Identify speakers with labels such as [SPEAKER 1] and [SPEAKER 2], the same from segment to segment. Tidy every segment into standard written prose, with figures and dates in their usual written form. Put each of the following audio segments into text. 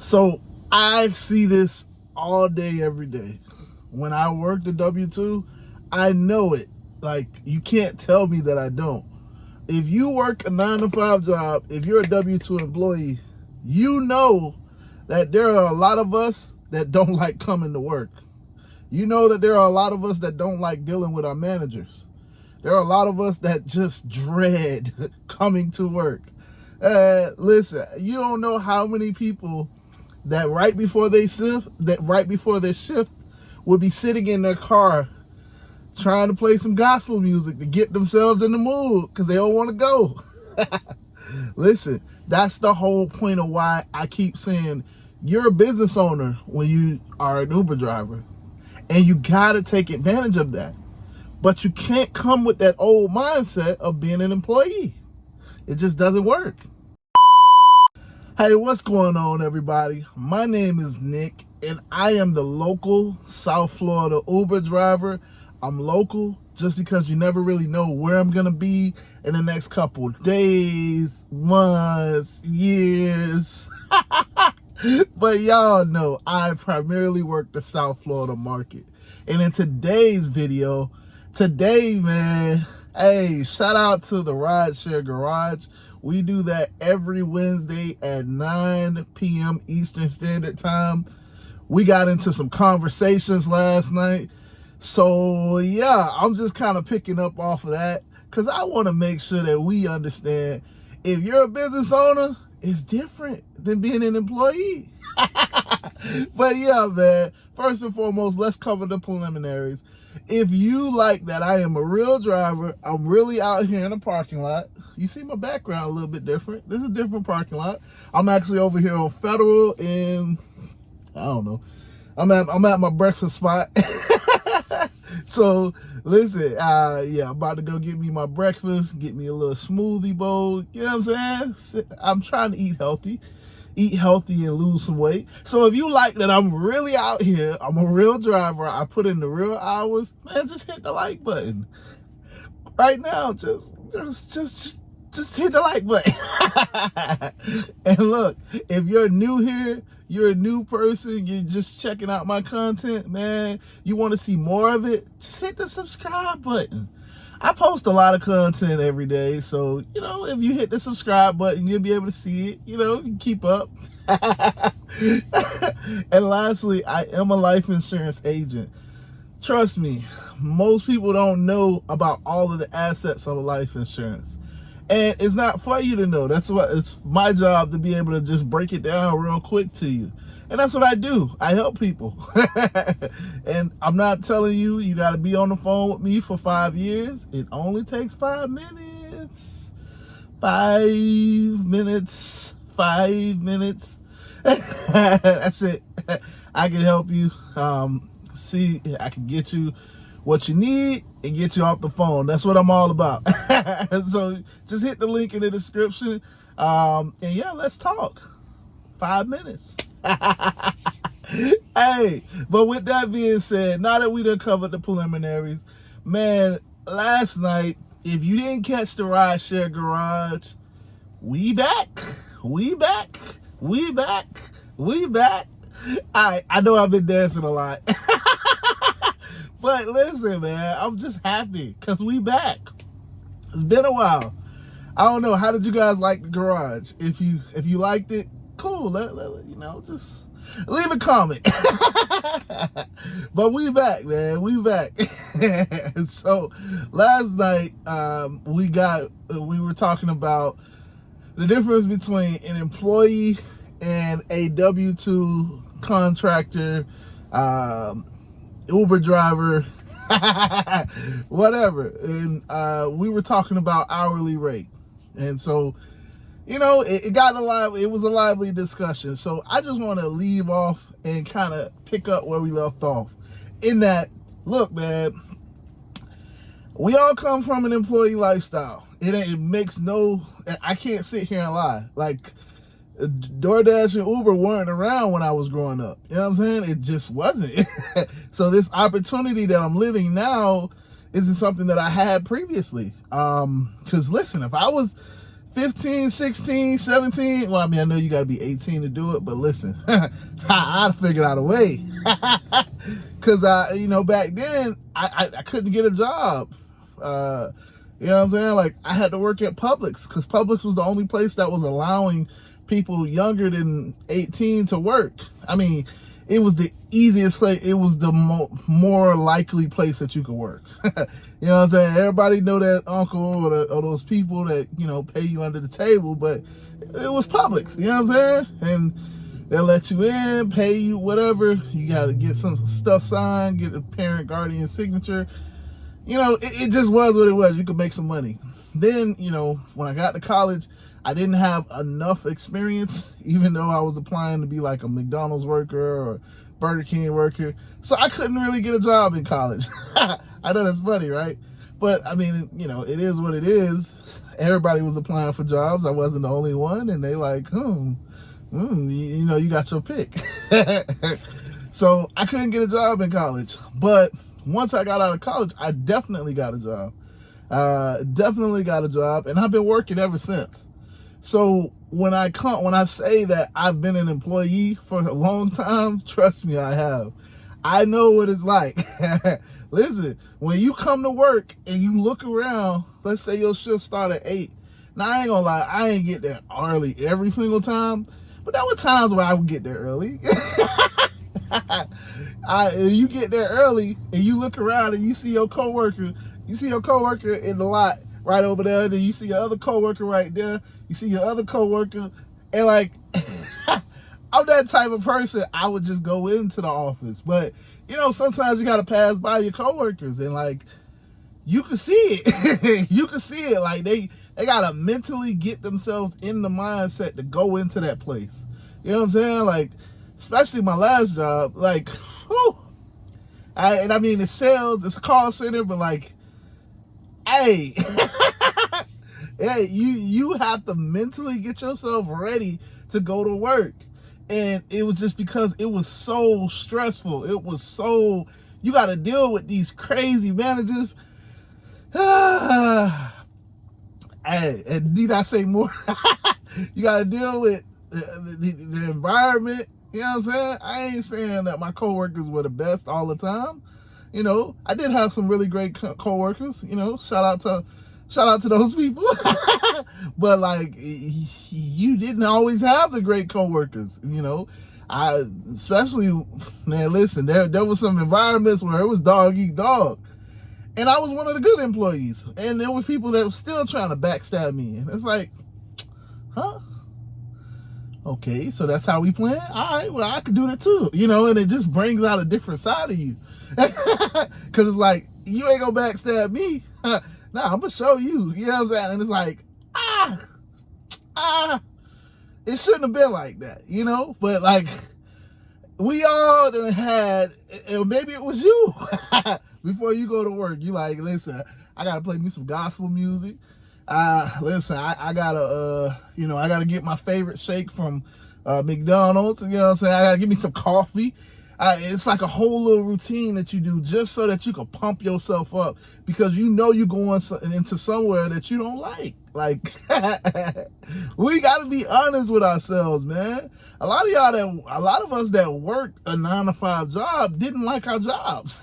[SPEAKER 1] So I see this all day, every day. When I work the W-2, I know it. Like, you can't tell me that I don't. If you work a 9-to-5 job, if you're a W-2 employee, you know that there are a lot of us that don't like coming to work. You know that there are a lot of us that don't like dealing with our managers. There are a lot of us that just dread coming to work. Listen, you don't know how many people that right before their shift would be sitting in their car trying to play some gospel music to get themselves in the mood because they don't want to go. Listen, that's the whole point of why I keep saying you're a business owner when you are an Uber driver, and you got to take advantage of that. But you can't come with that old mindset of being an employee. It just doesn't work. Hey, what's going on, everybody? My name is Nick, and I am the local South Florida Uber driver. I'm local just because you never really know where I'm going to be in the next couple of days, months, years. But y'all know I primarily work the South Florida market. And in today's video, man, hey, shout out to the Rideshare Garage. We do that every Wednesday at 9 p.m. Eastern Standard Time. We got into some conversations last night. So, yeah, I'm just kind of picking up off of that because I want to make sure that we understand if you're a business owner, it's different than being an employee. But, yeah, man, first and foremost, let's cover the preliminaries. If you like that I am a real driver, I'm really out here in a parking lot. You see my background a little bit different. This is a different parking lot. I'm actually over here on Federal in, I don't know. I'm at my breakfast spot. So listen, yeah, I'm about to go get me my breakfast, get me a little smoothie bowl. You know what I'm saying? I'm trying to eat healthy and lose some weight. So if you like that I'm really out here, I'm a real driver, I put in the real hours, man, just hit the like button. Right now, just hit the like button. And look, if you're new here, you're a new person, you're just checking out my content, man, you want to see more of it, just hit the subscribe button. I post a lot of content every day, so, you know, if you hit the subscribe button, you'll be able to see it, you know, you can keep up. And lastly, I am a life insurance agent. Trust me, most people don't know about all of the assets of life insurance. And it's not for you to know. That's what it's my job to be able to just break it down real quick to you. And that's what I do. I help people. And I'm not telling you, you got to be on the phone with me for 5 years. It only takes 5 minutes. 5 minutes. 5 minutes. That's it. I can help you. See, I can get you what you need and get you off the phone. That's what I'm all about. So just hit the link in the description. And yeah, let's talk. 5 minutes. Hey, but with that being said, now that we done covered the preliminaries, man, last night, if you didn't catch the Rideshare Garage, we back. I know I've been dancing a lot. But listen, man, I'm just happy because we back. It's been a while. I don't know. How did you guys like the garage? If you liked it, cool. You know, just leave a comment. But we back, man. We back. So last night, we were talking about the difference between an employee and a W-2 contractor, Uber driver, whatever. And we were talking about hourly rate. And so, you know, it was a lively discussion. So I just want to leave off and kind of pick up where we left off. In that, look, man, we all come from an employee lifestyle. It makes I can't sit here and lie. Like, DoorDash and Uber weren't around when I was growing up. You know what I'm saying? It just wasn't. So this opportunity that I'm living now isn't something that I had previously. Because listen, if I was 15, 16, 17. Well, I mean, I know you got to be 18 to do it, but listen, I'd figured out a way. Because, back then, I couldn't get a job. You know what I'm saying? Like, I had to work at Publix because Publix was the only place that was allowing people younger than 18 to work. I mean, it was the easiest place. It was the more likely place that you could work. You know what I'm saying? Everybody know that uncle or those people that, pay you under the table, but it was Publix. You know what I'm saying? And they'll let you in, pay you whatever. You got to get some stuff signed, get a parent guardian signature. It just was what it was. You could make some money. Then, when I got to college, I didn't have enough experience, even though I was applying to be like a McDonald's worker or Burger King worker. So I couldn't really get a job in college. I know that's funny, right? But I mean, it is what it is. Everybody was applying for jobs. I wasn't the only one. And they like, you got your pick. So I couldn't get a job in college. But once I got out of college, I definitely got a job. And I've been working ever since. So when I say that I've been an employee for a long time, trust me, I have. I know what it's like. Listen, when you come to work and you look around, let's say your shift start at 8. Now, I ain't gonna lie, I ain't get there early every single time, but there were times where I would get there early. You get there early and you look around and you see your coworker in the lot right over there, then you see your other coworker right there, you see your other coworker, and like, I'm that type of person, I would just go into the office. But, sometimes you gotta pass by your coworkers and like, you can see it. You can see it. Like they gotta mentally get themselves in the mindset to go into that place. You know what I'm saying? Like, especially my last job, like, whew. I mean, it's sales, it's a call center, but like, hey, hey, you have to mentally get yourself ready to go to work. And it was just because it was so stressful. You got to deal with these crazy managers. Hey, and need I say more? You got to deal with the environment. You know what I'm saying? I ain't saying that my coworkers were the best all the time. I did have some really great coworkers. Shout out to those people. But like, you didn't always have the great coworkers. Especially, man, listen, there was some environments where it was dog eat dog. And I was one of the good employees. And there were people that were still trying to backstab me. And it's like, huh? Okay, so that's how we playing? All right, well, I could do that too. And it just brings out a different side of you. Because it's like, you ain't gonna backstab me. Nah, I'm gonna show you. You know what I'm saying? And it's like, it shouldn't have been like that, But like, we all done had, maybe it was you. Before you go to work, you like, listen, I gotta play me some gospel music. Listen, I gotta get my favorite shake from McDonald's. You know what I'm saying? I gotta get me some coffee. It's like a whole little routine that you do just so that you can pump yourself up, because you're going into somewhere that you don't like. Like, we gotta be honest with ourselves, man. A lot of us that worked a 9-to-5 job didn't like our jobs.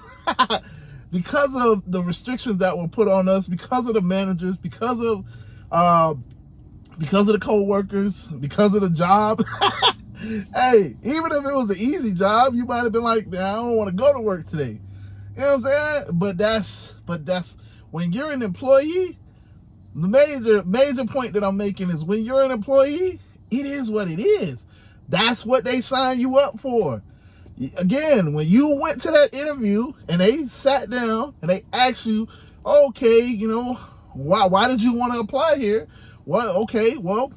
[SPEAKER 1] Because of the restrictions that were put on us, because of the managers, because of the co-workers, because of the job. Hey, even if it was an easy job, you might have been like, man, I don't want to go to work today. You know what I'm saying? But that's when you're an employee, the major point that I'm making is when you're an employee, it is what it is. That's what they sign you up for. Again, when you went to that interview and they sat down and they asked you, okay, why did you want to apply here? Well, okay, well,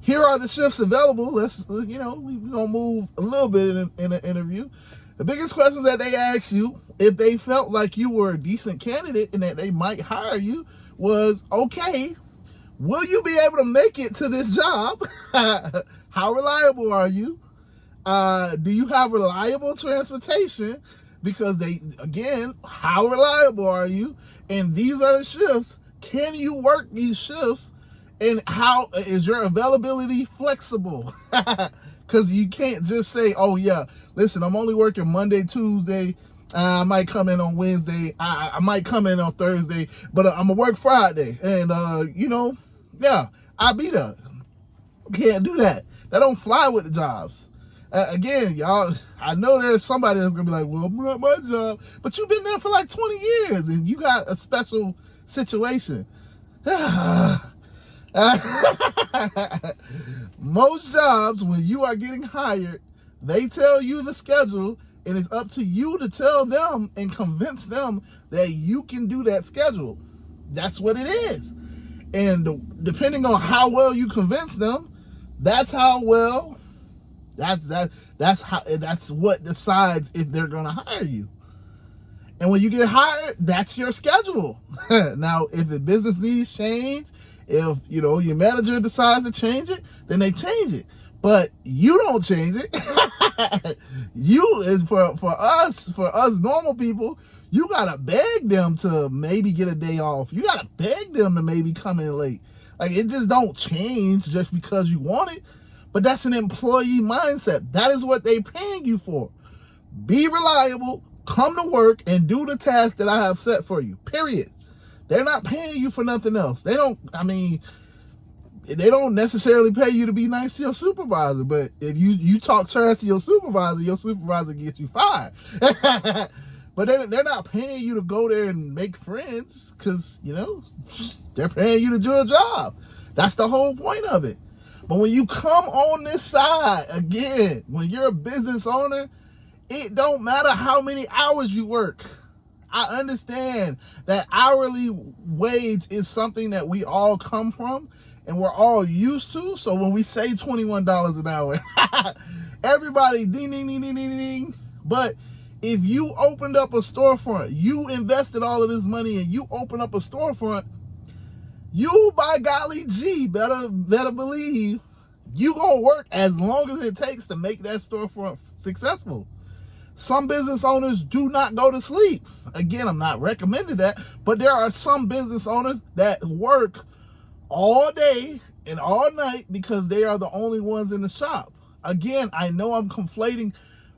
[SPEAKER 1] here are the shifts available. Let's, we're going to move a little bit in the interview. The biggest questions that they asked you, if they felt like you were a decent candidate and that they might hire you, was, okay, will you be able to make it to this job? How reliable are you? Do you have reliable transportation? Because how reliable are you? And these are the shifts. Can you work these shifts And how is your availability flexible? Because you can't just say, oh yeah, listen, I'm only working Monday, Tuesday. I might come in on Wednesday. I might come in on Thursday, but I'm gonna work Friday. And yeah, I'll be there. Can't do that. That don't fly with the jobs. Again, y'all, I know there's somebody that's gonna be like, well, not my job, but you've been there for like 20 years and you got a special situation. Most jobs, when you are getting hired, they tell you the schedule, and it's up to you to tell them and convince them that you can do that schedule. That's what it is. And depending on how well you convince them, that's how well, that's what decides if they're gonna hire you. And when you get hired, that's your schedule. Now, if the business needs change, if your manager decides to change it, then they change it. But you don't change it. You is for us normal people, you gotta beg them to maybe get a day off. You gotta beg them to maybe come in late. Like, it just don't change just because you want it. But that's an employee mindset. That is what they paying you for. Be reliable, come to work, and do the task that I have set for you. Period. They're not paying you for nothing else. They don't necessarily pay you to be nice to your supervisor, but if you talk trash to your supervisor gets you fired. But they're not paying you to go there and make friends, because they're paying you to do a job. That's the whole point of it. But when you come on this side, again, when you're a business owner, it don't matter how many hours you work. I understand that hourly wage is something that we all come from and we're all used to. So when we say $21 an hour, everybody ding, ding, ding, ding, ding, ding. But if you opened up a storefront, you invested all of this money and you open up a storefront, you, by golly gee, better believe you gonna work as long as it takes to make that storefront successful. Some business owners do not go to sleep. Again, I'm not recommending that, but there are some business owners that work all day and all night because they are the only ones in the shop. Again, I know I'm conflating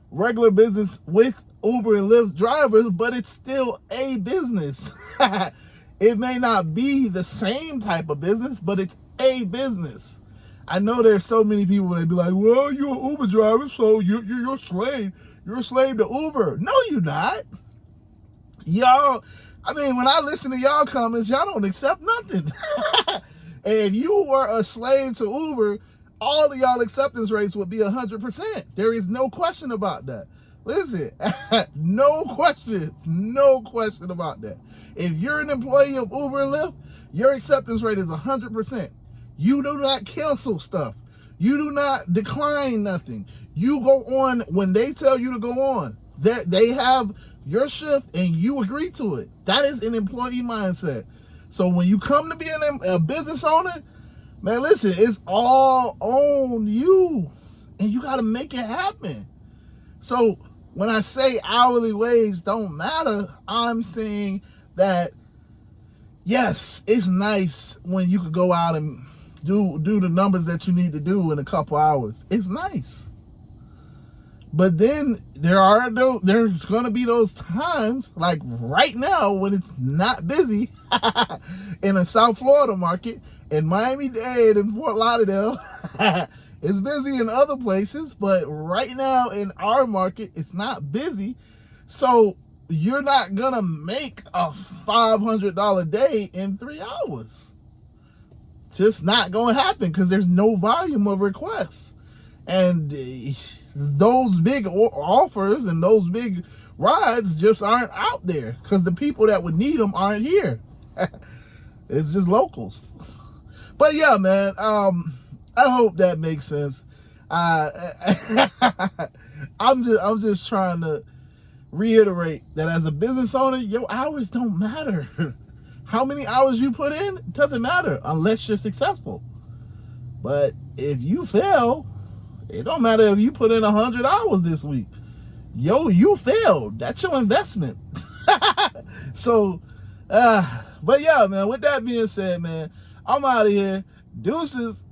[SPEAKER 1] regular business with Uber and Lyft drivers, but it's still a business. It may not be the same type of business, but it's a business. I know there's so many people that be like, well, you're an Uber driver, so you're a slave. You're a slave to Uber. No, you're not. Y'all, when I listen to y'all comments, y'all don't accept nothing. And if you were a slave to Uber, all of y'all acceptance rates would be 100%. There is no question about that. Listen, no question about that. If you're an employee of Uber and Lyft, your acceptance rate is 100%. You do not cancel stuff. You do not decline nothing. You go on when they tell you to go on. They have your shift and you agree to it. That is an employee mindset. So when you come to be a business owner, man, listen, it's all on you. And you got to make it happen. So when I say hourly wage don't matter, I'm saying that, yes, it's nice when you could go out and do the numbers that you need to do in a couple hours. It's nice. But then there's going to be those times, like right now when it's not busy in a South Florida market, in Miami-Dade and Fort Lauderdale. It's busy in other places, but right now in our market, it's not busy. So you're not going to make a $500 day in 3 hours. Just not going to happen because there's no volume of requests. And those big offers and those big rides just aren't out there because the people that would need them aren't here. It's just locals. But yeah, man, I hope that makes sense. I'm just trying to reiterate that as a business owner, your hours don't matter. How many hours you put in doesn't matter unless you're successful. But if you fail, it don't matter if you put in 100 hours this week. You failed. That's your investment. So, but yeah, man, with that being said, man, I'm out of here. Deuces.